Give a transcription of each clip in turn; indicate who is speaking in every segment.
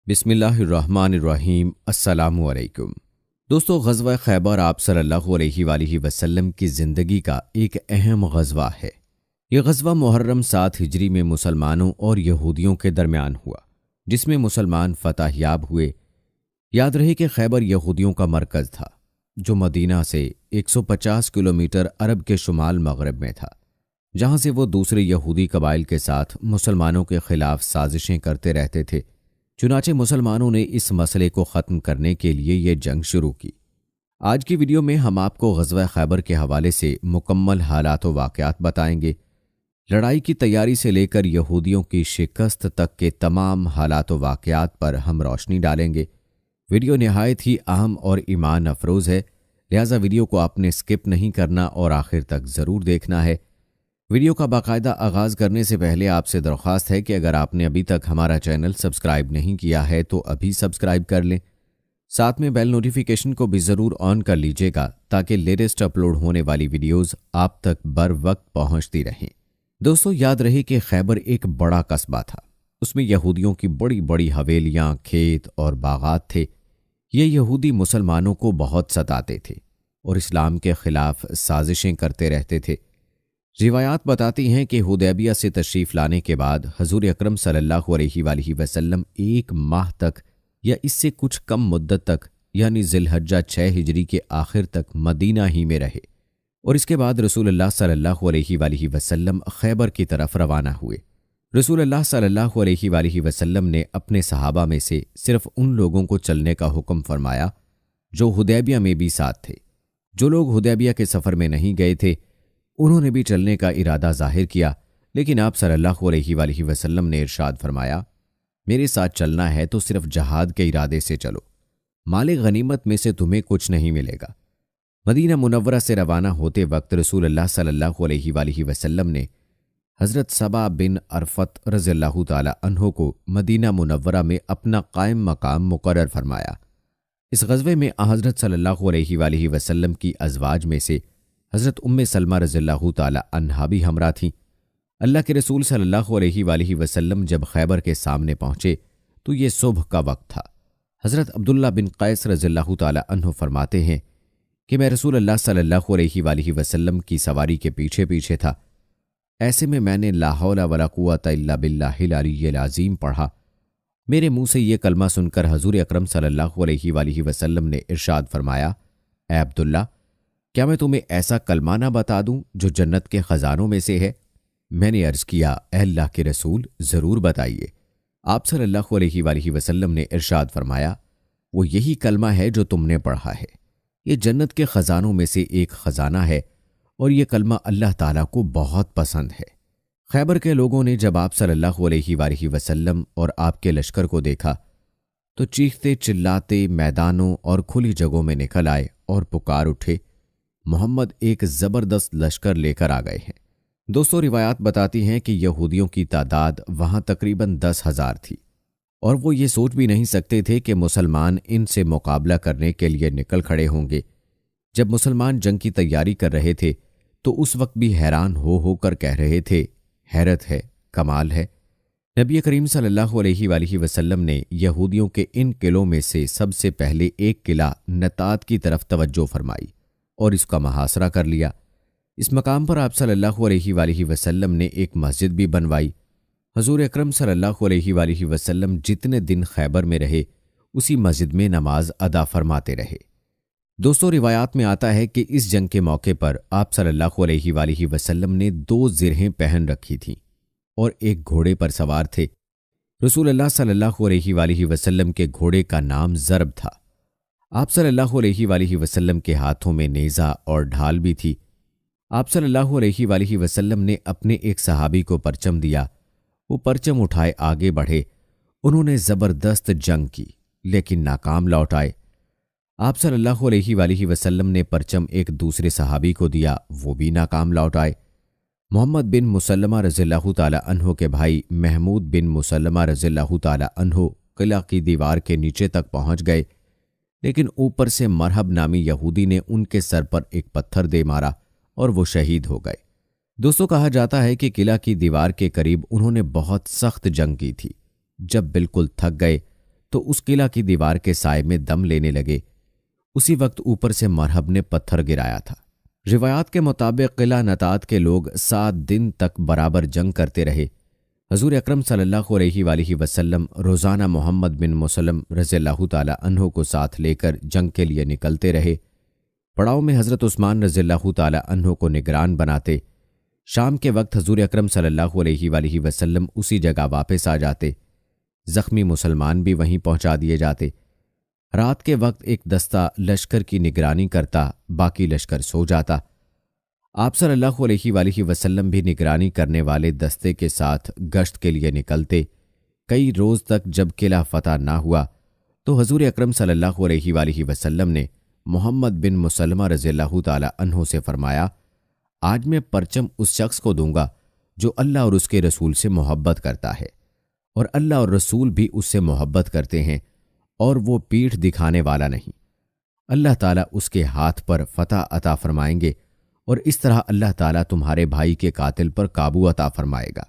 Speaker 1: بسم اللہ الرحمن الرحیم۔ السلام علیکم دوستو، غزوہ خیبر آپ صلی اللہ علیہ وآلہ وسلم کی زندگی کا ایک اہم غزوہ ہے۔ یہ غزوہ محرم 7 ہجری میں مسلمانوں اور یہودیوں کے درمیان ہوا، جس میں مسلمان فتح یاب ہوئے۔ یاد رہے کہ خیبر یہودیوں کا مرکز تھا، جو مدینہ سے 150 کلومیٹر عرب کے شمال مغرب میں تھا، جہاں سے وہ دوسرے یہودی قبائل کے ساتھ مسلمانوں کے خلاف سازشیں کرتے رہتے تھے۔ چنانچہ مسلمانوں نے اس مسئلے کو ختم کرنے کے لیے یہ جنگ شروع کی۔ آج کی ویڈیو میں ہم آپ کو غزوہ خیبر کے حوالے سے مکمل حالات و واقعات بتائیں گے۔ لڑائی کی تیاری سے لے کر یہودیوں کی شکست تک کے تمام حالات و واقعات پر ہم روشنی ڈالیں گے۔ ویڈیو نہایت ہی اہم اور ایمان افروز ہے، لہٰذا ویڈیو کو آپ نے سکپ نہیں کرنا اور آخر تک ضرور دیکھنا ہے۔ ویڈیو کا باقاعدہ آغاز کرنے سے پہلے آپ سے درخواست ہے کہ اگر آپ نے ابھی تک ہمارا چینل سبسکرائب نہیں کیا ہے تو ابھی سبسکرائب کر لیں، ساتھ میں بیل نوٹیفیکیشن کو بھی ضرور آن کر لیجئے گا تاکہ لیٹسٹ اپلوڈ ہونے والی ویڈیوز آپ تک بر وقت پہنچتی رہیں۔ دوستو، یاد رہے کہ خیبر ایک بڑا قصبہ تھا، اس میں یہودیوں کی بڑی بڑی حویلیاں، کھیت اور باغات تھے۔ یہ یہودی مسلمانوں کو بہت ستاتے تھے اور اسلام کے خلاف سازشیں کرتے رہتے تھے۔ روایات بتاتی ہیں کہ حدیبیہ سے تشریف لانے کے بعد حضور اکرم صلی اللہ علیہ وآلہ وسلم 1 ماہ تک یا اس سے کچھ کم مدت تک یعنی ذی الحجہ 6 ہجری کے آخر تک مدینہ ہی میں رہے، اور اس کے بعد رسول اللہ صلی اللہ علیہ وآلہ وسلم خیبر کی طرف روانہ ہوئے۔ رسول اللہ صلی اللہ علیہ وآلہ وسلم نے اپنے صحابہ میں سے صرف ان لوگوں کو چلنے کا حکم فرمایا جو حدیبیہ میں بھی ساتھ تھے۔ جو لوگ حدیبیہ کے سفر میں نہیں گئے تھے انہوں نے بھی چلنے کا ارادہ ظاہر کیا، لیکن آپ صلی اللہ علیہ وآلہ وسلم نے ارشاد فرمایا، میرے ساتھ چلنا ہے تو صرف جہاد کے ارادے سے چلو، مال غنیمت میں سے تمہیں کچھ نہیں ملے گا۔ مدینہ منورہ سے روانہ ہوتے وقت رسول اللہ صلی اللہ علیہ وآلہ وسلم نے حضرت سبا بن عرفت رضی اللہ تعالی عنہ کو مدینہ منورہ میں اپنا قائم مقام مقرر فرمایا۔ اس غزوے میں حضرت صلی اللہ علیہ وآلہ وسلم کی ازواج میں سے حضرت ام سلمہ رضی اللہ تعالی عنہا بھی ہمراہ تھیں۔ اللہ کے رسول صلی اللہ علیہ وآلہ وسلم جب خیبر کے سامنے پہنچے تو یہ صبح کا وقت تھا۔ حضرت عبداللہ بن قیس رضی اللہ تعالی عنہ فرماتے ہیں کہ میں رسول اللہ صلی اللہ علیہ وآلہ وسلم کی سواری کے پیچھے پیچھے تھا، ایسے میں نے لا حول ولا قوت الا باللہ العلی العظیم پڑھا۔ میرے منہ سے یہ کلمہ سن کر حضور اکرم صلی اللہ علیہ وآلہ وسلم نے ارشاد فرمایا، اے عبداللہ، کیا میں تمہیں ایسا کلمہ نہ بتا دوں جو جنت کے خزانوں میں سے ہے؟ میں نے عرض کیا، اے اللہ کے رسول، ضرور بتائیے۔ آپ صلی اللہ علیہ وآلہ وسلم نے ارشاد فرمایا، وہ یہی کلمہ ہے جو تم نے پڑھا ہے، یہ جنت کے خزانوں میں سے ایک خزانہ ہے اور یہ کلمہ اللہ تعالیٰ کو بہت پسند ہے۔ خیبر کے لوگوں نے جب آپ صلی اللہ علیہ وآلہ وسلم اور آپ کے لشکر کو دیکھا تو چیختے چلاتے میدانوں اور کھلی جگہوں میں نکل آئے اور پکار اٹھے، محمد ایک زبردست لشکر لے کر آ گئے ہیں۔ دوستو، روایات بتاتی ہیں کہ یہودیوں کی تعداد وہاں تقریباً 10,000 تھی، اور وہ یہ سوچ بھی نہیں سکتے تھے کہ مسلمان ان سے مقابلہ کرنے کے لیے نکل کھڑے ہوں گے۔ جب مسلمان جنگ کی تیاری کر رہے تھے تو اس وقت بھی حیران ہو کر کہہ رہے تھے، حیرت ہے، کمال ہے۔ نبی کریم صلی اللہ علیہ وآلہ وسلم نے یہودیوں کے ان قلعوں میں سے سب سے پہلے ایک قلعہ نطاد کی طرف توجہ فرمائی اور اس کا محاصرہ کر لیا۔ اس مقام پر آپ صلی اللہ علیہ وآلہ وسلم نے ایک مسجد بھی بنوائی۔ حضور اکرم صلی اللہ علیہ وآلہ وسلم جتنے دن خیبر میں رہے اسی مسجد میں نماز ادا فرماتے رہے۔ دوستو، روایات میں آتا ہے کہ اس جنگ کے موقع پر آپ صلی اللہ علیہ وآلہ وسلم نے 2 زرہیں پہن رکھی تھیں اور ایک گھوڑے پر سوار تھے۔ رسول اللہ صلی اللہ علیہ وآلہ وسلم کے گھوڑے کا نام ضرب تھا۔ آپ صلی اللہ علیہ وآلہ وسلم کے ہاتھوں میں نیزہ اور ڈھال بھی تھی۔ آپ صلی اللہ علیہ وآلہ وسلم نے اپنے ایک صحابی کو پرچم دیا، وہ پرچم اٹھائے آگے بڑھے۔ انہوں نے زبردست جنگ کی لیکن ناکام لوٹ آئے۔ آپ صلی اللہ علیہ وآلہ وسلم نے پرچم ایک دوسرے صحابی کو دیا، وہ بھی ناکام لوٹ آئے۔ محمد بن مسلمہ رضی اللہ تعالی عنہ کے بھائی محمود بن مسلمہ رضی اللہ تعالی عنہ قلعہ کی دیوار کے نیچے تک پہنچ گئے، لیکن اوپر سے مرحب نامی یہودی نے ان کے سر پر ایک پتھر دے مارا اور وہ شہید ہو گئے۔ دوستو، کہا جاتا ہے کہ قلعہ کی دیوار کے قریب انہوں نے بہت سخت جنگ کی تھی۔ جب بالکل تھک گئے تو اس قلعہ کی دیوار کے سائے میں دم لینے لگے۔ اسی وقت اوپر سے مرہب نے پتھر گرایا تھا۔ روایات کے مطابق قلعہ نطات کے لوگ 7 دن تک برابر جنگ کرتے رہے۔ حضور اکرم صلی اللہ علیہ وآلہ وسلم روزانہ محمد بن مسلم رضی اللہ تعالی عنہ کو ساتھ لے کر جنگ کے لیے نکلتے رہے۔ پڑاؤ میں حضرت عثمان رضی اللہ تعالی عنہ کو نگران بناتے۔ شام کے وقت حضور اکرم صلی اللہ علیہ وآلہ وسلم اسی جگہ واپس آ جاتے۔ زخمی مسلمان بھی وہیں پہنچا دیے جاتے۔ رات کے وقت ایک دستہ لشکر کی نگرانی کرتا، باقی لشکر سو جاتا۔ آپ صلی اللہ علیہ وآلہ وسلم بھی نگرانی کرنے والے دستے کے ساتھ گشت کے لیے نکلتے۔ کئی روز تک جب قلعہ فتح نہ ہوا تو حضور اکرم صلی اللہ علیہ وآلہ وسلم نے محمد بن مسلمہ رضی اللہ تعالی عنہ سے فرمایا، آج میں پرچم اس شخص کو دوں گا جو اللہ اور اس کے رسول سے محبت کرتا ہے، اور اللہ اور رسول بھی اس سے محبت کرتے ہیں، اور وہ پیٹھ دکھانے والا نہیں۔ اللہ تعالیٰ اس کے ہاتھ پر فتح عطا فرمائیں گے، اور اس طرح اللہ تعالیٰ تمہارے بھائی کے قاتل پر قابو عطا فرمائے گا۔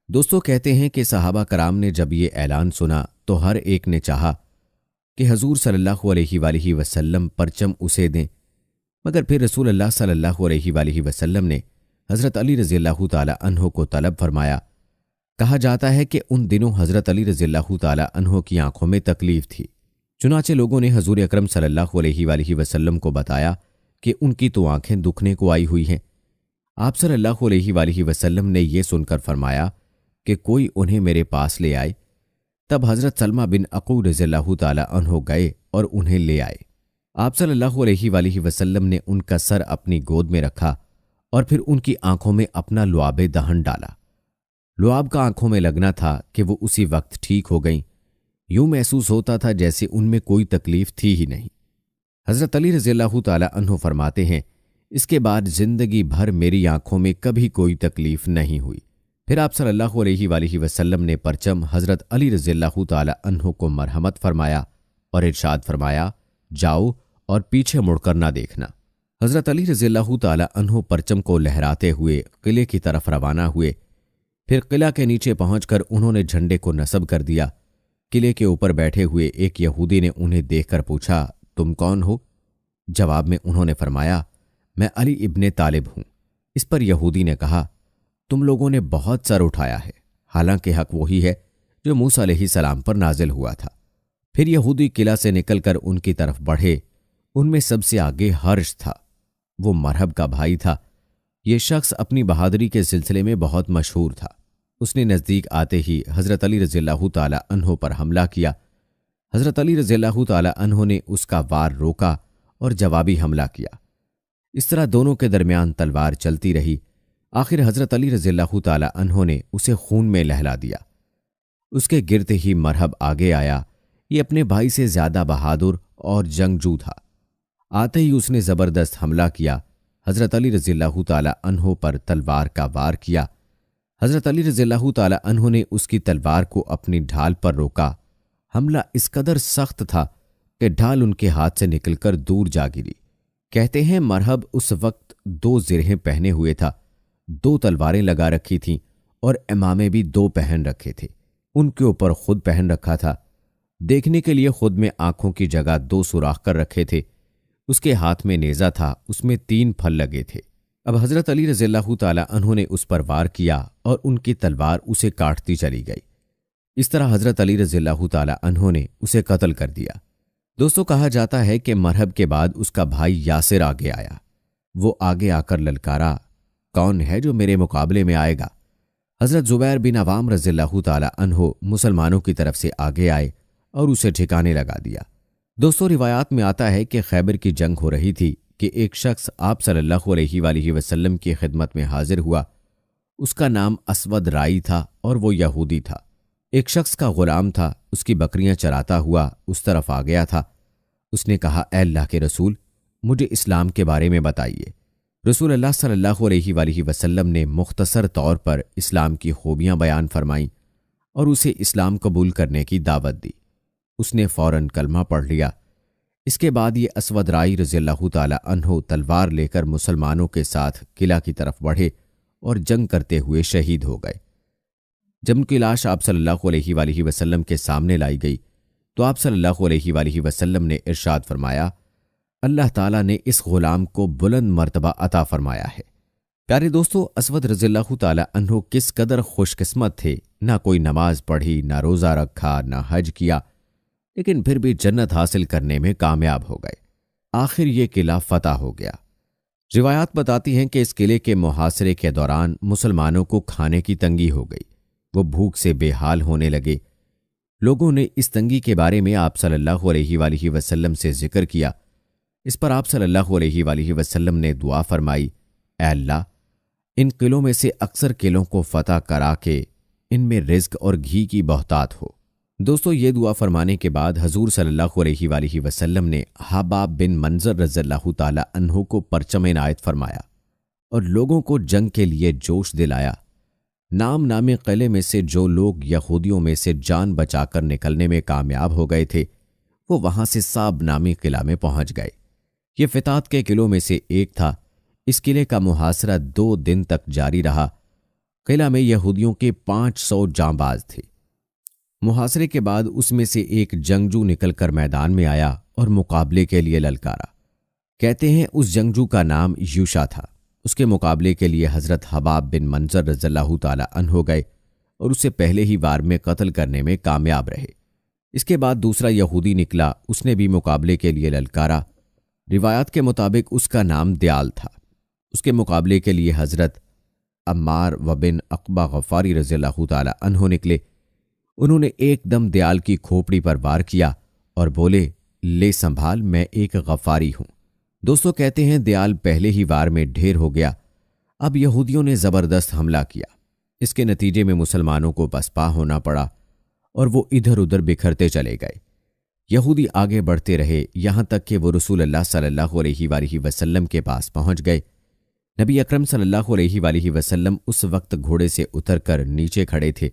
Speaker 1: دوستو، کہتے ہیں کہ صحابہ کرام نے جب یہ اعلان سنا تو ہر ایک نے چاہا کہ حضور صلی اللہ علیہ وآلہ وسلم پرچم اسے دیں، مگر پھر رسول اللہ صلی اللہ علیہ وآلہ وسلم نے حضرت علی رضی اللہ تعالی عنہ کو طلب فرمایا۔ کہا جاتا ہے کہ ان دنوں حضرت علی رضی اللہ تعالی عنہ کی آنکھوں میں تکلیف تھی، چنانچہ لوگوں نے حضور اکرم صلی اللہ علیہ وآلہ وسلم کو بتایا کہ ان کی تو آنکھیں دکھنے کو آئی ہوئی ہیں۔ آپ صلی اللہ علیہ وآلہ وسلم نے یہ سن کر فرمایا کہ کوئی انہیں میرے پاس لے آئے۔ تب حضرت سلمہ بن عقوع رضی اللہ تعالی عنہ گئے اور انہیں لے آئے۔ آپ صلی اللہ علیہ وآلہ وسلم نے ان کا سر اپنی گود میں رکھا اور پھر ان کی آنکھوں میں اپنا لعاب دہن ڈالا۔ لعاب کا آنکھوں میں لگنا تھا کہ وہ اسی وقت ٹھیک ہو گئیں۔ یوں محسوس ہوتا تھا جیسے ان میں کوئی تکلیف تھی ہی نہیں۔ حضرت علی رضی اللہ تعالی عنہ فرماتے ہیں، اس کے بعد زندگی بھر میری آنکھوں میں کبھی کوئی تکلیف نہیں ہوئی۔ پھر آپ صلی اللہ علیہ وآلہ وسلم نے پرچم حضرت علی رضی اللہ تعالی عنہ کو مرحمت فرمایا اور ارشاد فرمایا، جاؤ اور پیچھے مڑ کر نہ دیکھنا۔ حضرت علی رضی اللہ تعالی عنہ پرچم کو لہراتے ہوئے قلعے کی طرف روانہ ہوئے۔ پھر قلعہ کے نیچے پہنچ کر انہوں نے جھنڈے کو نصب کر دیا۔ قلعے کے اوپر بیٹھے ہوئے ایک یہودی نے انہیں دیکھ کر پوچھا، تم کون ہو؟ جواب میں انہوں نے فرمایا، میں علی ابن طالب ہوں۔ اس پر یہودی نے کہا، تم لوگوں نے بہت سر اٹھایا ہے، حالانکہ حق وہی ہے جو موسیٰ علیہ السلام پر نازل ہوا تھا۔ پھر یہودی قلعہ سے نکل کر ان کی طرف بڑھے۔ ان میں سب سے آگے حرش تھا، وہ مرہب کا بھائی تھا۔ یہ شخص اپنی بہادری کے سلسلے میں بہت مشہور تھا۔ اس نے نزدیک آتے ہی حضرت علی رضی اللہ تعالی عنہ پر حملہ کیا۔ حضرت علی رضی اللہ تعالی عنہ نے اس کا وار روکا اور جوابی حملہ کیا۔ اس طرح دونوں کے درمیان تلوار چلتی رہی۔ آخر حضرت علی رضی اللہ تعالی عنہ نے اسے خون میں لہلا دیا۔ اس کے گرد ہی مرہب آگے آیا۔ یہ اپنے بھائی سے زیادہ بہادر اور جنگجو تھا۔ آتے ہی اس نے زبردست حملہ کیا۔ حضرت علی رضی اللہ تعالی عنہ پر تلوار کا وار کیا۔ حضرت علی رضی اللہ تعالی عنہ نے اس کی تلوار کو اپنی ڈھال پر روکا۔ حملہ اس قدر سخت تھا کہ ڈھال ان کے ہاتھ سے نکل کر دور جا گری۔ کہتے ہیں مرہب اس وقت 2 زرہیں پہنے ہوئے تھا، 2 تلواریں لگا رکھی تھیں اور امامے بھی 2 پہن رکھے تھے۔ ان کے اوپر خود پہن رکھا تھا۔ دیکھنے کے لیے خود میں آنکھوں کی جگہ 2 سوراخ کر رکھے تھے۔ اس کے ہاتھ میں نیزہ تھا، اس میں 3 پھل لگے تھے۔ اب حضرت علی رضی اللہ تعالی عنہ نے اس پر وار کیا اور ان کی تلوار اسے کاٹتی چلی گئی۔ اس طرح حضرت علی رضی اللہ تعالی عنہ نے اسے قتل کر دیا۔ دوستو، کہا جاتا ہے کہ مرہب کے بعد اس کا بھائی یاسر آگے آیا۔ وہ آگے آ کر للکارا، کون ہے جو میرے مقابلے میں آئے گا؟ حضرت زبیر بن عوام رضی اللہ تعالی عنہ مسلمانوں کی طرف سے آگے آئے اور اسے ٹھکانے لگا دیا۔ دوستو، روایات میں آتا ہے کہ خیبر کی جنگ ہو رہی تھی کہ ایک شخص آپ صلی اللہ علیہ وآلہ وسلم کی خدمت میں حاضر ہوا۔ اس کا نام اسود رائی تھا اور وہ یہودی تھا۔ ایک شخص کا غلام تھا، اس کی بکریاں چراتا ہوا اس طرف آ گیا تھا۔ اس نے کہا، اے اللہ کے رسول، مجھے اسلام کے بارے میں بتائیے۔ رسول اللہ صلی اللہ علیہ وآلہ وسلم نے مختصر طور پر اسلام کی خوبیاں بیان فرمائیں اور اسے اسلام قبول کرنے کی دعوت دی۔ اس نے فوراً کلمہ پڑھ لیا۔ اس کے بعد یہ اسود رائی رضی اللہ تعالی عنہ تلوار لے کر مسلمانوں کے ساتھ قلعہ کی طرف بڑھے اور جنگ کرتے ہوئے شہید ہو گئے۔ جب ان کی لاش آپ صلی اللہ علیہ وآلہ وسلم کے سامنے لائی گئی تو آپ صلی اللہ علیہ وآلہ وسلم نے ارشاد فرمایا، اللہ تعالیٰ نے اس غلام کو بلند مرتبہ عطا فرمایا ہے۔ پیارے دوستو، اسود رضی اللہ تعالیٰ عنہ کس قدر خوش قسمت تھے، نہ کوئی نماز پڑھی، نہ روزہ رکھا، نہ حج کیا، لیکن پھر بھی جنت حاصل کرنے میں کامیاب ہو گئے۔ آخر یہ قلعہ فتح ہو گیا۔ روایات بتاتی ہیں کہ اس قلعے کے محاصرے کے دوران مسلمانوں کو کھانے کی تنگی ہو گئی، وہ بھوک سے بے حال ہونے لگے۔ لوگوں نے اس تنگی کے بارے میں آپ صلی اللہ علیہ وآلہ وسلم سے ذکر کیا۔ اس پر آپ صلی اللہ علیہ وآلہ وسلم نے دعا فرمائی، اے اللہ، ان قلعوں میں سے اکثر قلعوں کو فتح کرا کے ان میں رزق اور گھی کی بہتات ہو۔ دوستو، یہ دعا فرمانے کے بعد حضور صلی اللہ علیہ وآلہ وسلم نے حباب بن منظر رضی اللہ تعالی عنہ کو پرچم عنایت فرمایا اور لوگوں کو جنگ کے لیے جوش دلایا۔ نامی قلعے میں سے جو لوگ یہودیوں میں سے جان بچا کر نکلنے میں کامیاب ہو گئے تھے، وہ وہاں سے صاب نامی قلعہ میں پہنچ گئے۔ یہ فتات کے قلعوں میں سے ایک تھا۔ اس قلعے کا محاصرہ 2 دن تک جاری رہا۔ قلعہ میں یہودیوں کے 500 جانباز تھے۔ محاصرے کے بعد اس میں سے ایک جنگجو نکل کر میدان میں آیا اور مقابلے کے لیے للکارا۔ کہتے ہیں اس جنگجو کا نام یوشا تھا۔ اس کے مقابلے کے لیے حضرت حباب بن منظر رضی اللہ تعالی عنہ گئے اور اسے پہلے ہی وار میں قتل کرنے میں کامیاب رہے۔ اس کے بعد دوسرا یہودی نکلا، اس نے بھی مقابلے کے لیے للکارا۔ روایات کے مطابق اس کا نام دیال تھا۔ اس کے مقابلے کے لیے حضرت عمار و بن عقبہ غفاری رضی اللہ تعالی عنہ نکلے۔ انہوں نے ایک دم دیال کی کھوپڑی پر وار کیا اور بولے، لے سنبھال، میں ایک غفاری ہوں۔ دوستو، کہتے ہیں دیال پہلے ہی وار میں ڈھیر ہو گیا۔ اب یہودیوں نے زبردست حملہ کیا۔ اس کے نتیجے میں مسلمانوں کو پسپا ہونا پڑا اور وہ ادھر ادھر بکھرتے چلے گئے۔ یہودی آگے بڑھتے رہے، یہاں تک کہ وہ رسول اللہ صلی اللہ علیہ وآلہ وسلم کے پاس پہنچ گئے۔ نبی اکرم صلی اللہ علیہ وآلہ وسلم اس وقت گھوڑے سے اتر کر نیچے کھڑے تھے۔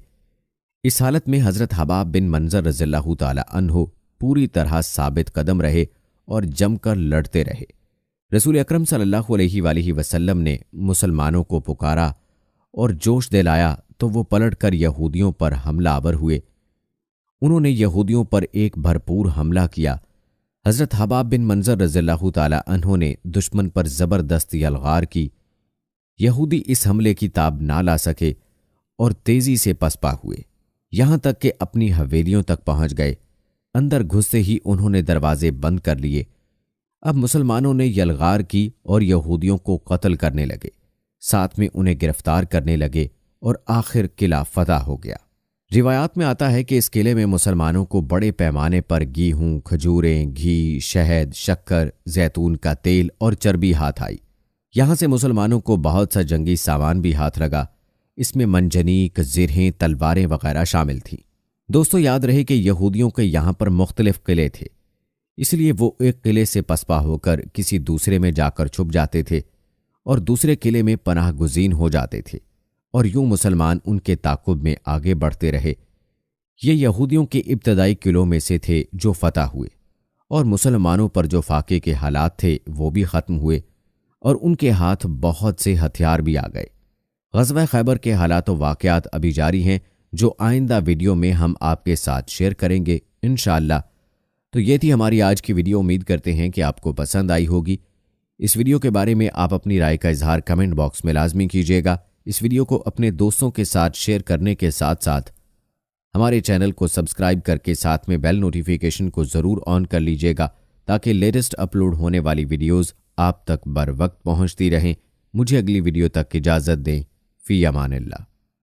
Speaker 1: اس حالت میں حضرت حباب بن منظر رضی اللہ تعالی عنہ پوری طرح ثابت قدم رہے اور جم کر لڑتے رہے۔ رسول اکرم صلی اللہ علیہ وآلہ وسلم نے مسلمانوں کو پکارا اور جوش دلایا تو وہ پلٹ کر یہودیوں پر حملہ آور ہوئے۔ انہوں نے یہودیوں پر ایک بھرپور حملہ کیا۔ حضرت حباب بن منظر رضی اللہ تعالی عنہ نے دشمن پر زبردست یلغار کی۔ یہودی اس حملے کی تاب نہ لا سکے اور تیزی سے پسپا ہوئے، یہاں تک کہ اپنی حویلیوں تک پہنچ گئے۔ اندر گھستے ہی انہوں نے دروازے بند کر لیے۔ اب مسلمانوں نے یلغار کی اور یہودیوں کو قتل کرنے لگے، ساتھ میں انہیں گرفتار کرنے لگے اور آخر قلعہ فتح ہو گیا۔ روایات میں آتا ہے کہ اس قلعے میں مسلمانوں کو بڑے پیمانے پر گیہوں، کھجوریں، گھی، شہد، شکر، زیتون کا تیل اور چربی ہاتھ آئی۔ یہاں سے مسلمانوں کو بہت سا جنگی سامان بھی ہاتھ لگا۔ اس میں منجنیق، زرہیں، تلواریں وغیرہ شامل تھیں۔ دوستو، یاد رہے کہ یہودیوں کے یہاں پر مختلف قلعے تھے، اس لیے وہ ایک قلعے سے پسپا ہو کر کسی دوسرے میں جا کر چھپ جاتے تھے اور دوسرے قلعے میں پناہ گزین ہو جاتے تھے، اور یوں مسلمان ان کے تعاقب میں آگے بڑھتے رہے۔ یہ یہودیوں کے ابتدائی قلعوں میں سے تھے جو فتح ہوئے، اور مسلمانوں پر جو فاقے کے حالات تھے وہ بھی ختم ہوئے، اور ان کے ہاتھ بہت سے ہتھیار بھی آ گئے۔ غزوہ خیبر کے حالات و واقعات ابھی جاری ہیں، جو آئندہ ویڈیو میں ہم آپ کے ساتھ شیئر کریں گے انشاءاللہ۔ تو یہ تھی ہماری آج کی ویڈیو۔ امید کرتے ہیں کہ آپ کو پسند آئی ہوگی۔ اس ویڈیو کے بارے میں آپ اپنی رائے کا اظہار کمنٹ باکس میں لازمی کیجیے گا۔ اس ویڈیو کو اپنے دوستوں کے ساتھ شیئر کرنے کے ساتھ ساتھ ہمارے چینل کو سبسکرائب کر کے ساتھ میں بیل نوٹیفیکیشن کو ضرور آن کر لیجیے گا، تاکہ لیٹسٹ اپلوڈ ہونے والی ویڈیوز آپ تک بر وقت پہنچتی رہیں۔ مجھے اگلی ویڈیو تک اجازت دیں۔ فی امان اللہ۔